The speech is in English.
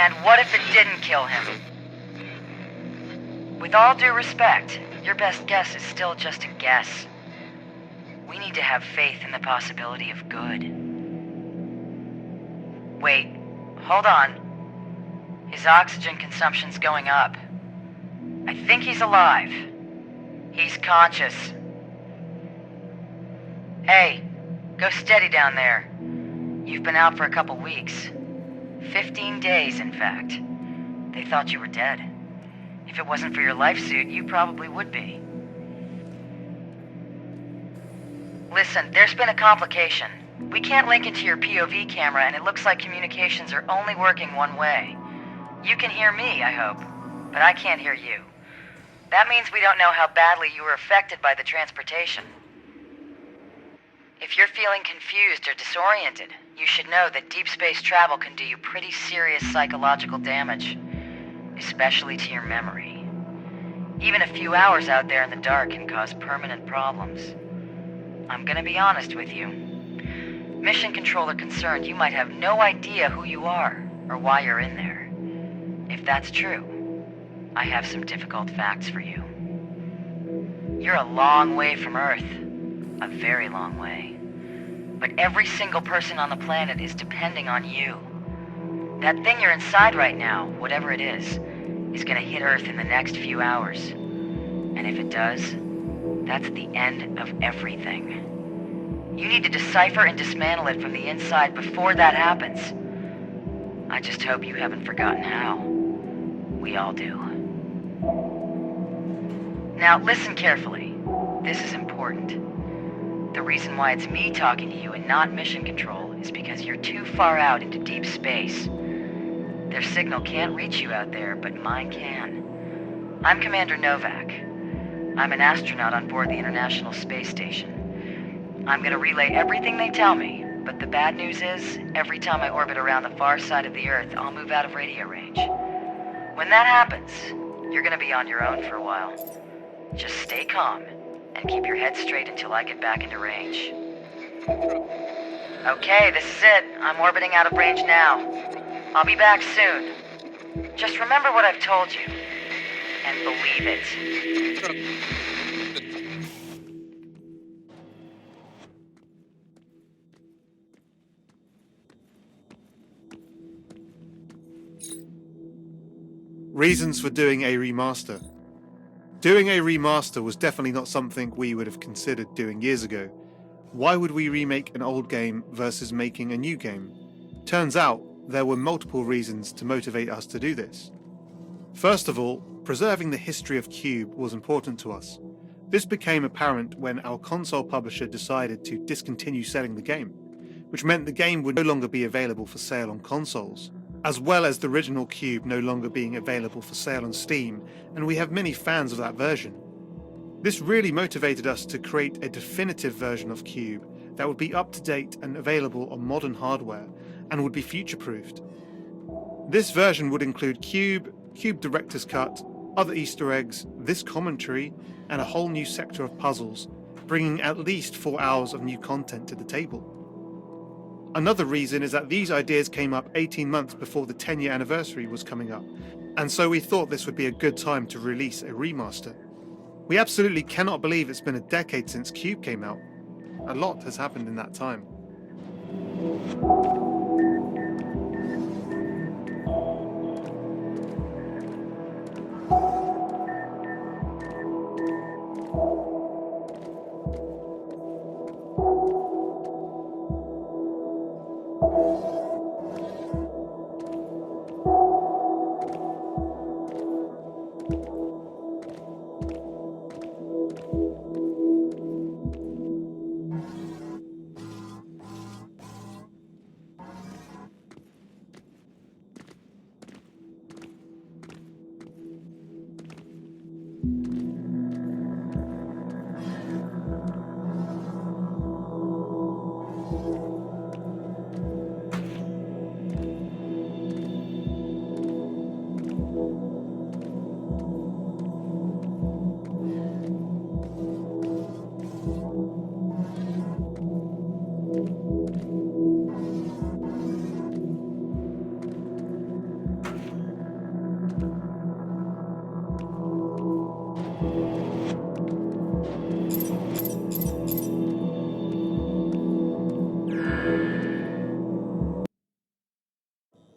And what if it didn't kill him? With all due respect, your best guess is still just a guess. We need to have faith in the possibility of good. Wait, hold on. His oxygen consumption's going up. I think he's alive. He's conscious. Hey, go steady down there. You've been out for a couple weeks. 15 days, in fact. They thought you were dead. If it wasn't for your life suit, you probably would be. Listen, there's been a complication. We can't link into your POV camera, and it looks like communications are only working one way. You can hear me, I hope, but I can't hear you. That means we don't know how badly you were affected by the transportation. If you're feeling confused or disoriented, you should know that deep space travel can do you pretty serious psychological damage, especially to your memory. Even a few hours out there in the dark can cause permanent problems. I'm gonna be honest with you. Mission control are concerned you might have no idea who you are or why you're in there. If that's true, I have some difficult facts for you. You're a long way from Earth. A very long way. But every single person on the planet is depending on you. That thing you're inside right now, whatever it is gonna hit Earth in the next few hours. And if it does, that's the end of everything. You need to decipher and dismantle it from the inside before that happens. I just hope you haven't forgotten how. We all do. Now listen carefully. This is important. The reason why it's me talking to you and not mission control is because you're too far out into deep space. Their signal can't reach you out there, but mine can. I'm Commander Novak. I'm an astronaut on board the International Space Station. I'm gonna relay everything they tell me, but the bad news is, every time I orbit around the far side of the Earth, I'll move out of radio range. When that happens, you're gonna be on your own for a while. Just stay calm and keep your head straight until I get back into range. Okay, this is it. I'm orbiting out of range now. I'll be back soon. Just remember what I've told you, and believe it. Reasons for doing a remaster. Doing a remaster was definitely not something we would have considered doing years ago. Why would we remake an old game versus making a new game? Turns out, there were multiple reasons to motivate us to do this. First of all, preserving the history of Q.U.B.E was important to us. This became apparent when our console publisher decided to discontinue selling the game, which meant the game would no longer be available for sale on consoles, as well as the original Q.U.B.E no longer being available for sale on Steam, and we have many fans of that version. This really motivated us to create a definitive version of Q.U.B.E that would be up to date and available on modern hardware, and would be future-proofed. This version would include Q.U.B.E, Q.U.B.E Director's Cut, other Easter eggs, this commentary, and a whole new sector of puzzles, bringing at least 4 hours of new content to the table. Another reason is that these ideas came up 18 months before the 10-year anniversary was coming up, and so we thought this would be a good time to release a remaster. We absolutely cannot believe it's been a decade since Q.U.B.E came out. A lot has happened in that time.